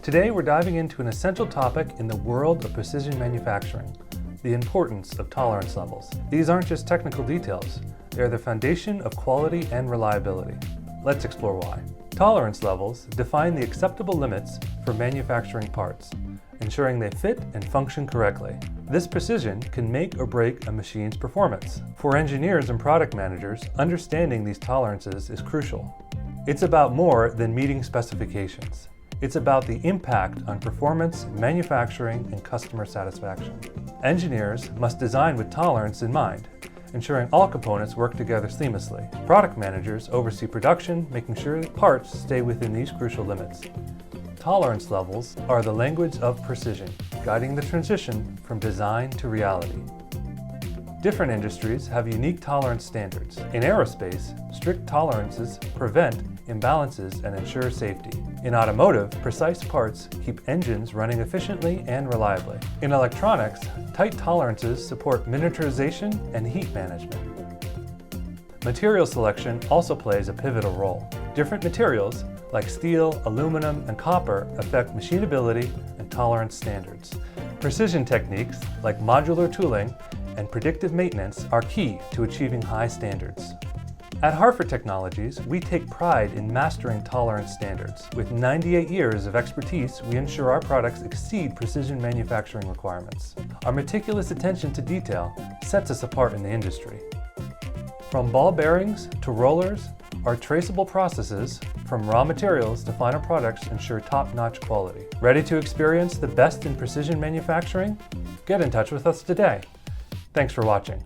Today we're diving into an essential topic in the world of precision manufacturing, the importance of tolerance levels. These aren't just technical details, they are the foundation of quality and reliability. Let's explore why. Tolerance levels define the acceptable limits for manufacturing parts, ensuring they fit and function correctly. This precision can make or break a machine's performance. For engineers and product managers, understanding these tolerances is crucial. It's about more than meeting specifications. It's about the impact on performance, manufacturing, and customer satisfaction. Engineers must design with tolerance in mind, ensuring all components work together seamlessly. Product managers oversee production, making sure that parts stay within these crucial limits. Tolerance levels are the language of precision, guiding the transition from design to reality. Different industries have unique tolerance standards. In aerospace, strict tolerances prevent imbalances and ensure safety. In automotive, precise parts keep engines running efficiently and reliably. In electronics, tight tolerances support miniaturization and heat management. Material selection also plays a pivotal role. Different materials, like steel, aluminum, and copper, affect machinability and tolerance standards. Precision techniques, like modular tooling and predictive maintenance, are key to achieving high standards. At Hartford Technologies, we take pride in mastering tolerance standards. With 98 years of expertise, we ensure our products exceed precision manufacturing requirements. Our meticulous attention to detail sets us apart in the industry. From ball bearings to rollers, our traceable processes, from raw materials to final products, ensure top-notch quality. Ready to experience the best in precision manufacturing? Get in touch with us today. Thanks for watching.